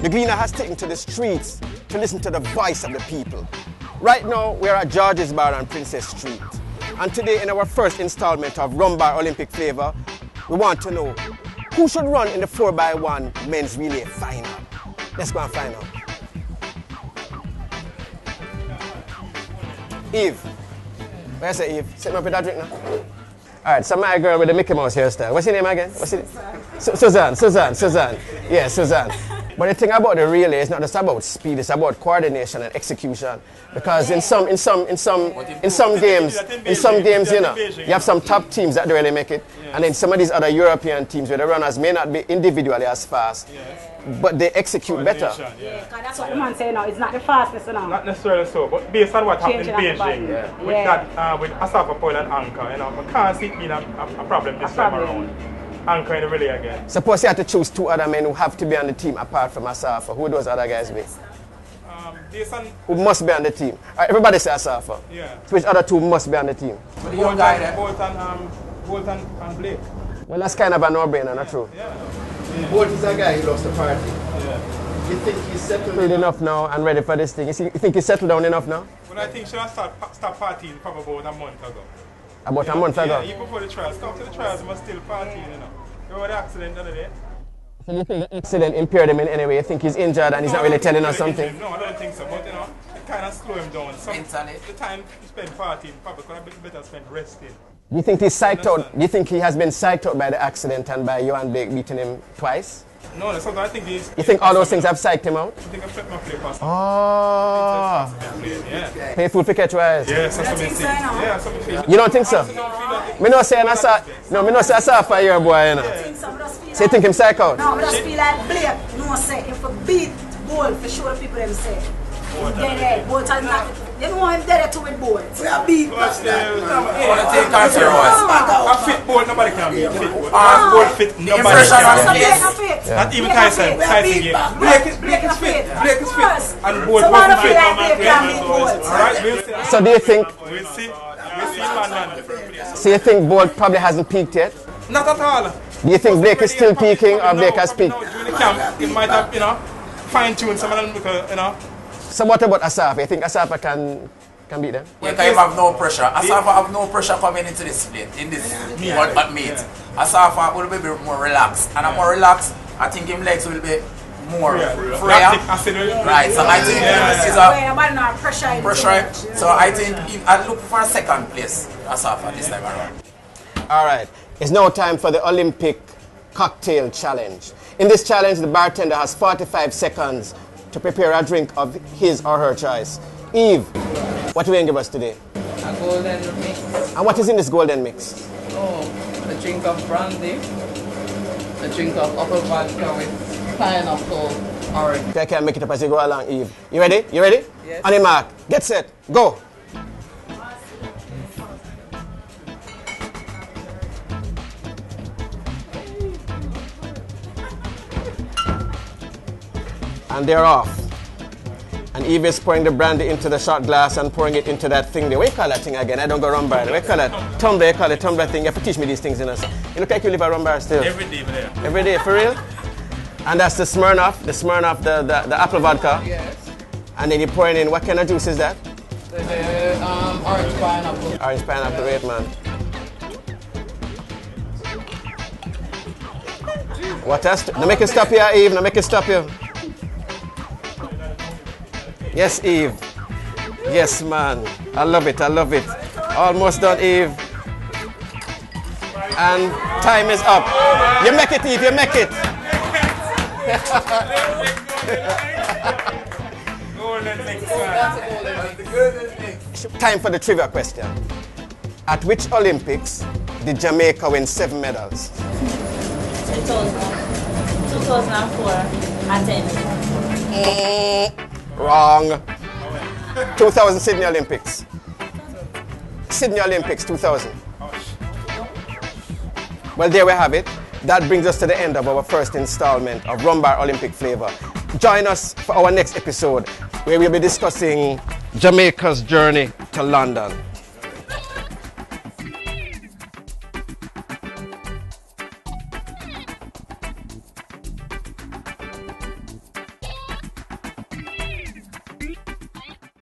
The Gleaner has taken to the streets to listen to the voice of the people. Right now, we're at George's Bar on Princess Street. And today, in our first installment of Rum Bar Olympic Flavour, we want to know who should run in the 4x1 men's relay final. Let's go and find out. Eve. Where's the Eve? Sit me up with that drink now. All right, so my girl with the Mickey Mouse hairstyle. What's your name again? What's your name? Suzanne. Yeah, Suzanne. But the thing about the relay is not just about speed, it's about coordination and execution. Because in some games, you know, you have some top teams that really make it, and then some of these other European teams where the runners may not be individually as fast, but they execute better. Yeah, that's what the man say now. It's not the fastest now. Not necessarily so, but based on what happened in Beijing, with that, with Asafa Poil and Anchor, you know, I can't see it being a problem this time around. Anchor in the relay again. Suppose you had to choose two other men who have to be on the team apart from Asafa. Who would those other guys be? Who must be on the team? Everybody say Asafa. Yeah. So which other two must be on the team? Bolt and Blake. Well, that's kind of a no-brainer, not true? Yeah. Bolt is a guy who loves to party. Yeah. You think he's settled enough now and ready for this thing? You think he's settled down enough now? Well, I think she'll start partying probably about a month ago. About a month ago? Yeah, even before the trials. Come to the trials, he must still partying, you know. Remember the accident the other day? So you think the accident impaired him in any way? You think he's injured and he's not really telling us something? No, I don't think so. But, you know, it kind of slow him down. The time he spent partying probably could have been better spent resting. Do you think he's psyched out? Do you think he has been psyched out by the accident and by you and Blake beating him twice? No, that's what I think he's... You think all those things have psyched him out? I think I've set my play past him. Oh. Yeah. Pay food for catch wise? Yeah, so something so. Yeah, something. You don't think so? Me not say I saw for your boy, you know. So you think him psyched out? No, I just feel like Blake, no say, if a beat Bolt for sure people them say. Bolt is not... You know him dead to with Bolt. We are beat. I take answer was. A fit Bolt, nobody can beat. Bolt fit, nobody can beat. Not even Tyson game. Blake is fit. And Bolt wasn't fit. Alright, so do you think... We'll see man. So you think Bolt probably hasn't peaked yet? Not at all. Do you think Blake is still peaking or Blake has peaked? During the camp, it might have, you know, fine-tuned some of them because, you know. So what about Asafa? You think Asafa can beat them? Yeah, because have no pressure. Asafa have no pressure coming into this split, in this meet. Asafa will be more relaxed. And I'm more relaxed, I think his legs will be more freer. Right, so I think it's a pressure. So I think I look for a second place, Asafa, this time around. All right, it's now time for the Olympic cocktail challenge. In this challenge, the bartender has 45 seconds to prepare a drink of his or her choice. Eve, what are you going to give us today? A golden mix. And what is in this golden mix? Oh, a drink of brandy, a drink of apple vodka with pineapple, orange. Okay, I can make it up as you go along, Eve. You ready? You ready? Yes. On your mark, get set, go. And they're off. And Eve is pouring the brandy into the shot glass and pouring it into that thing there. What do you call that thing again? I don't go rum bar. What do you call that? Tumbler, you call it tumbler thing. You have to teach me these things, you know. You look like you live at rum bar still. Every day, man. Every day, for real? And that's the Smirnoff, the apple vodka. Yes. And then you're pouring in, what kind of juice is that? The orange pineapple. Orange pineapple, wait, man. What else? Now make it stop here, Eve. Now make it stop here. Yes, Eve. Yes, man. I love it. I love it. Almost done, Eve. And time is up. You make it, Eve. You make it. Time for the trivia question. At which Olympics did Jamaica win 7 medals? 2004 Athens. Wrong. 2000 Sydney Olympics. Sydney Olympics 2000. Well, there we have it. That brings us to the end of our first installment of Rum Bar Olympic Flavour. Join us for our next episode where we'll be discussing Jamaica's journey to London.